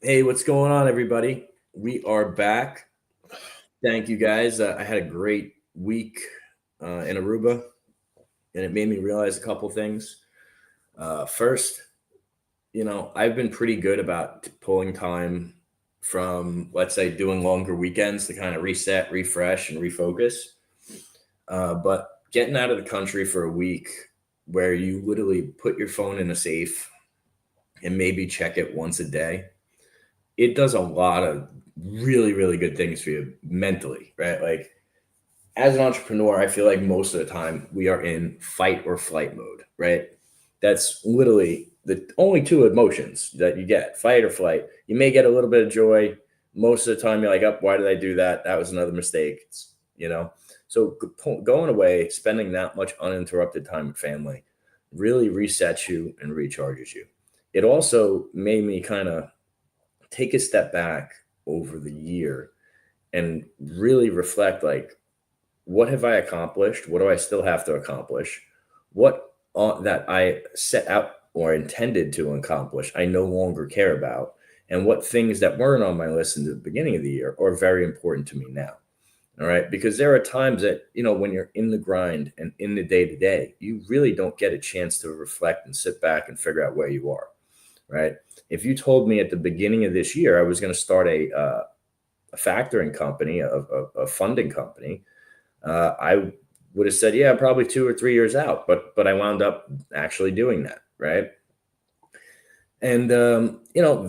Hey, what's going on, everybody? We are back. Thank you, guys. I had a great week in Aruba, and it made me realize a couple things. First, I've been pretty good about pulling time from, let's say, doing longer weekends to kind of reset, refresh, and refocus. But getting out of the country for a week where you literally put your phone in a safe and maybe check it once a day, it does a lot of really, really good things for you mentally, right? Like as an entrepreneur, I feel like most of the time we are in fight or flight mode, right? That's literally the only two emotions that you get, fight or flight. You may get a little bit of joy. Most of the time, you're like, oh, why did I do that? That was another mistake, you know? So going away, spending that much uninterrupted time with family really resets you and recharges you. It also made me kind of take a step back over the year and really reflect like, what have I accomplished? What do I still have to accomplish? What that I set out or intended to accomplish, I no longer care about. And what things that weren't on my list in the beginning of the year are very important to me now. All right. Because there are times that, when you're in the grind and in the day to day, you really don't get a chance to reflect and sit back and figure out where you are. Right. If you told me at the beginning of this year I was going to start a factoring company, a funding company, I would have said, yeah, probably 2 or 3 years out, but I wound up actually doing that, right? And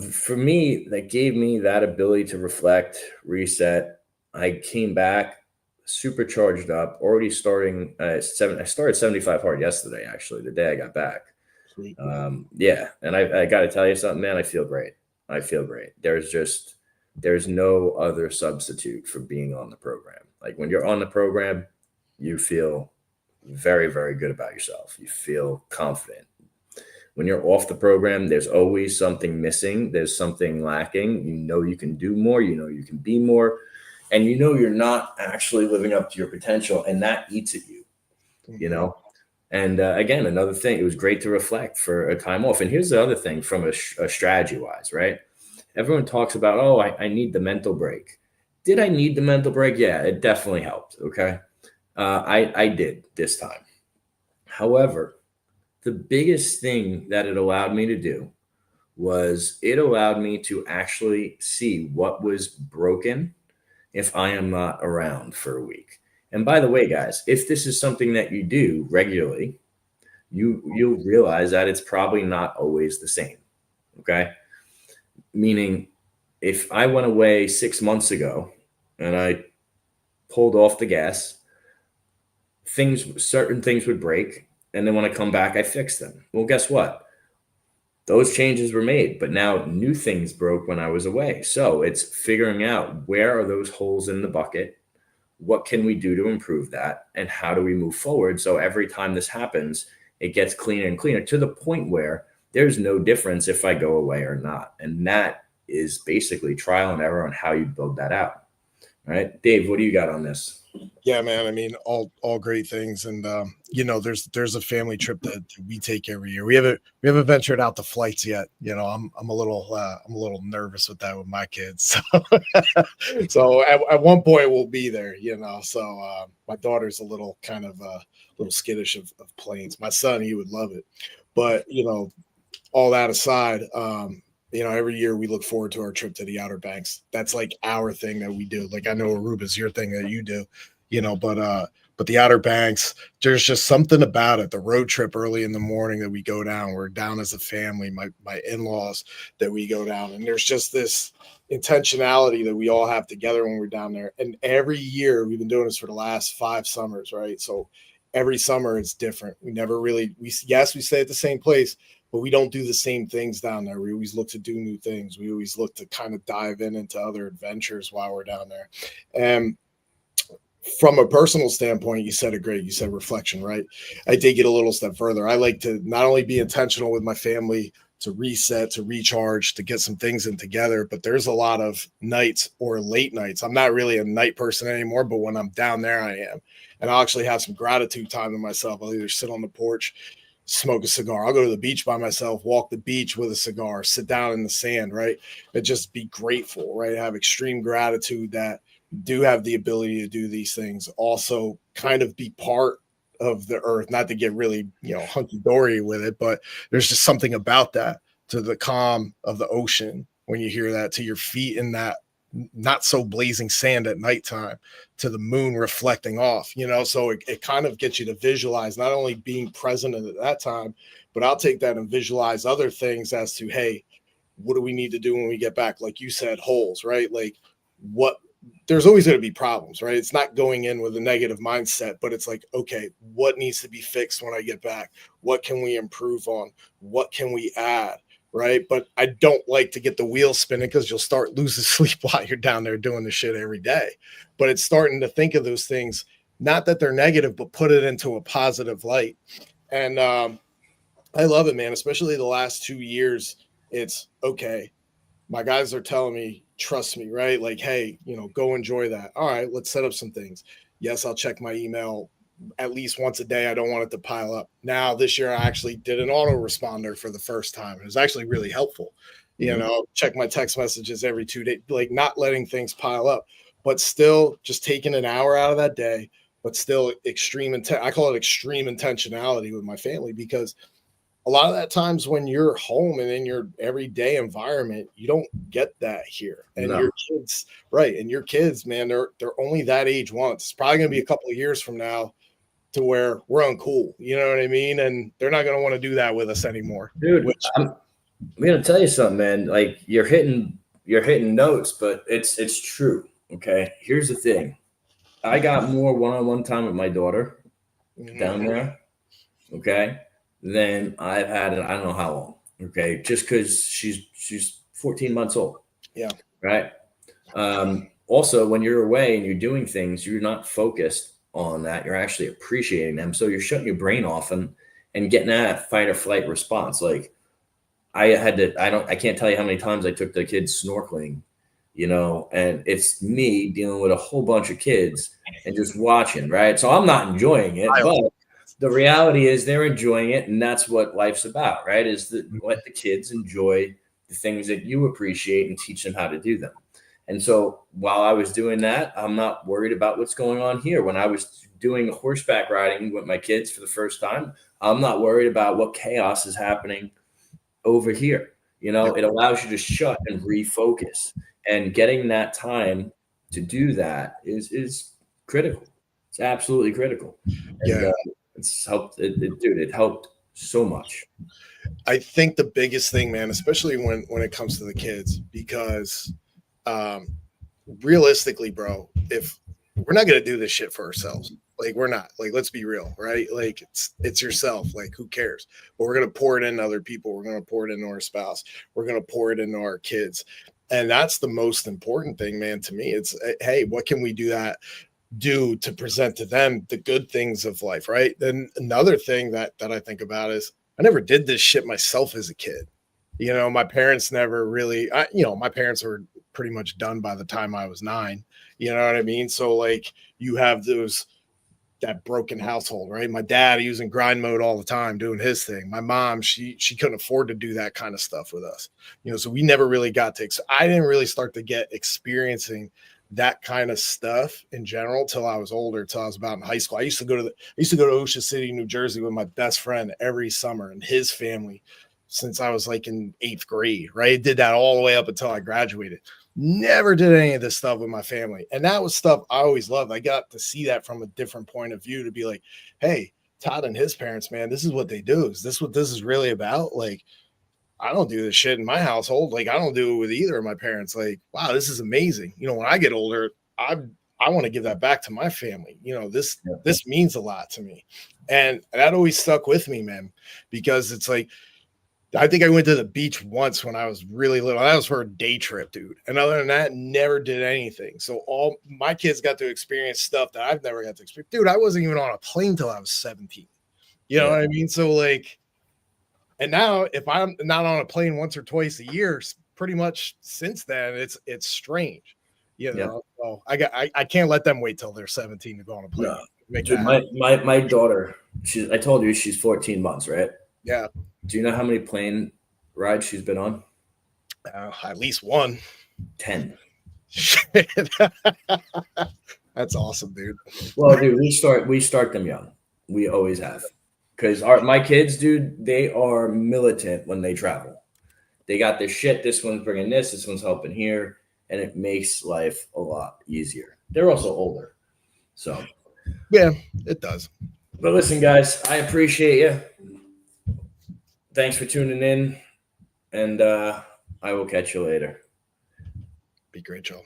for me, that gave me that ability to reflect, reset. I came back supercharged up, already starting seven. I started 75 hard yesterday, actually, the day I got back. Sweet. Yeah, and I got to tell you something, man. I feel great. I feel great. There's no other substitute for being on the program. Like when you're on the program, you feel very, very good about yourself. You feel confident. When you're off the program, there's always something missing. There's something lacking. You know you can do more. You know you can be more, and you know you're not actually living up to your potential, and that eats at you. You Mhm. know, and again, another thing, it was great to reflect for a time off. And here's the other thing from a strategy wise, right? Everyone talks about, oh, I need the mental break. Did I need the mental break? Yeah, it definitely helped. Okay. I did this time. However, the biggest thing that it allowed me to do was it allowed me to actually see what was broken if I am not around for a week. And by the way, guys, if this is something that you do regularly, you'll realize that it's probably not always the same. Okay. Meaning if I went away 6 months ago and I pulled off the gas, certain things would break. And then when I come back, I fix them. Well, guess what? Those changes were made, but now new things broke when I was away. So it's figuring out where are those holes in the bucket? What can we do to improve that? And how do we move forward? So every time this happens, it gets cleaner and cleaner to the point where there's no difference if I go away or not. And that is basically trial and error on how you build that out. All right. Dave, what do you got on this? Yeah, man. I mean, all great things, and there's a family trip that we take every year. We haven't ventured out to flights yet. I'm a little nervous with that with my kids. So at one point we'll be there. So my daughter's a little kind of little skittish of planes. My son, he would love it, but all that aside, every year we look forward to our trip to the Outer Banks. That's like our thing that we do. Like I know Aruba's your thing that you do, but the Outer Banks, there's just something about it. The road trip early in the morning that we go down, we're down as a family, my in-laws that we go down, and there's just this intentionality that we all have together when we're down there. And every year we've been doing this for the last 5 summers, right? So every summer it's different. We never really we yes, we stay at the same place, but we don't do the same things down there. We always look to do new things. We always look to kind of dive into other adventures while we're down there. And from a personal standpoint, you said it great. You said reflection, right? I take it a little step further. I like to not only be intentional with my family to reset, to recharge, to get some things in together, but there's a lot of nights or late nights. I'm not really a night person anymore, but when I'm down there, I am. And I'll actually have some gratitude time to myself. I'll either sit on the porch, smoke a cigar. I'll go to the beach by myself, walk the beach with a cigar, sit down in the sand, right? But just be grateful, right? Have extreme gratitude that you do have the ability to do these things. Also, kind of be part of the earth, not to get really, hunky dory with it, but there's just something about that, to the calm of the ocean when you hear that, to your feet in that not so blazing sand at nighttime, to the moon reflecting off, so it kind of gets you to visualize not only being present at that time, but I'll take that and visualize other things as to, hey, what do we need to do when we get back? Like you said, holes, right? Like, what, there's always going to be problems, right? It's not going in with a negative mindset, but it's like, okay, what needs to be fixed when I get back? What can we improve on? What can we add? Right. But I don't like to get the wheels spinning, because you'll start losing sleep while you're down there doing the shit every day. But it's starting to think of those things, not that they're negative, but put it into a positive light. And I love it, man, especially the last 2 years. It's okay. My guys are telling me, trust me, right? Like, hey, go enjoy that. All right, let's set up some things. Yes, I'll check my email at least once a day. I don't want it to pile up. Now, this year, I actually did an autoresponder for the first time. It was actually really helpful. Check my text messages every 2 days, like not letting things pile up, but still just taking an hour out of that day, but still extreme intent. I call it extreme intentionality with my family, because a lot of that times when you're home and in your everyday environment, you don't get that here. And No. your kids, right? And your kids, man, they're only that age once. It's probably going to be a couple of years from now to where we're uncool. You know what I mean? And they're not going to want to do that with us anymore. Dude, I'm gonna tell you something, man. Like, you're hitting notes, but it's true. Okay. Here's the thing. I got more one-on-one time with my daughter down there, okay, than I've had in I don't know how long. Okay. Just because she's 14 months old. Yeah. Right. Also, when you're away and you're doing things, you're not focused on that. You're actually appreciating them. So you're shutting your brain off and getting that fight or flight response. Like, I can't tell you how many times I took the kids snorkeling, and it's me dealing with a whole bunch of kids and just watching, right? So I'm not enjoying it, but the reality is they're enjoying it, and that's what life's about, right? Is that let the kids enjoy the things that you appreciate and teach them how to do them. And so while I was doing that, I'm not worried about what's going on here. When I was doing horseback riding with my kids for the first time, I'm not worried about what chaos is happening over here. It allows you to shut and refocus, and getting that time to do that is critical. It's absolutely critical. And, it's helped. It helped so much. I think the biggest thing, man, especially when it comes to the kids, because realistically, bro, if we're not going to do this shit for ourselves, like, we're not, like, let's be real, right? Like, it's yourself. Like, who cares? But we're going to pour it into other people. We're going to pour it into our spouse. We're going to pour it into our kids. And that's the most important thing, man, to me. It's, hey, what can we do to present to them the good things of life, right? Then another thing that I think about is, I never did this shit myself as a kid. My parents never really, my parents were pretty much done by the time I was 9. You know what I mean? So, like, you have that broken household, right? My dad, he was in grind mode all the time doing his thing. My mom, she couldn't afford to do that kind of stuff with us. So we never really got to, I didn't really start to get experiencing that kind of stuff in general till I was older, till I was about in high school. I used to go to Ocean City, New Jersey with my best friend every summer and his family since I was like in 8th grade, right? Did that all the way up until I graduated. Never did any of this stuff with my family. And that was stuff I always loved. I got to see that from a different point of view, to be like, hey, Todd and his parents, man, this is what they do. Is this what this is really about? Like, I don't do this shit in my household. Like, I don't do it with either of my parents. Like, wow, this is amazing. When I get older, I want to give that back to my family. This means a lot to me. And that always stuck with me, man, because it's like, I think I went to the beach once when I was really little. That was for a day trip, dude. And other than that, never did anything. So all my kids got to experience stuff that I've never got to experience. Dude, I wasn't even on a plane till I was 17. You know what I mean? So, like, and now if I'm not on a plane once or twice a year, pretty much since then, it's strange. You Yep. know, so I can't let them wait till they're 17 to go on a plane. No. Make Dude, that happen. my daughter, I told you she's 14 months, right? Yeah, Do you know how many plane rides she's been on? at least one. 10. Shit. That's awesome, dude. Well, dude, we start them young. We always have. Because my kids, dude, they are militant when they travel. They got their shit. This one's bringing this one's helping here, and it makes life a lot easier. They're also older. So, Yeah, it does. but listen, guys, I appreciate you. Thanks for tuning in, and I will catch you later. Be great, Joe.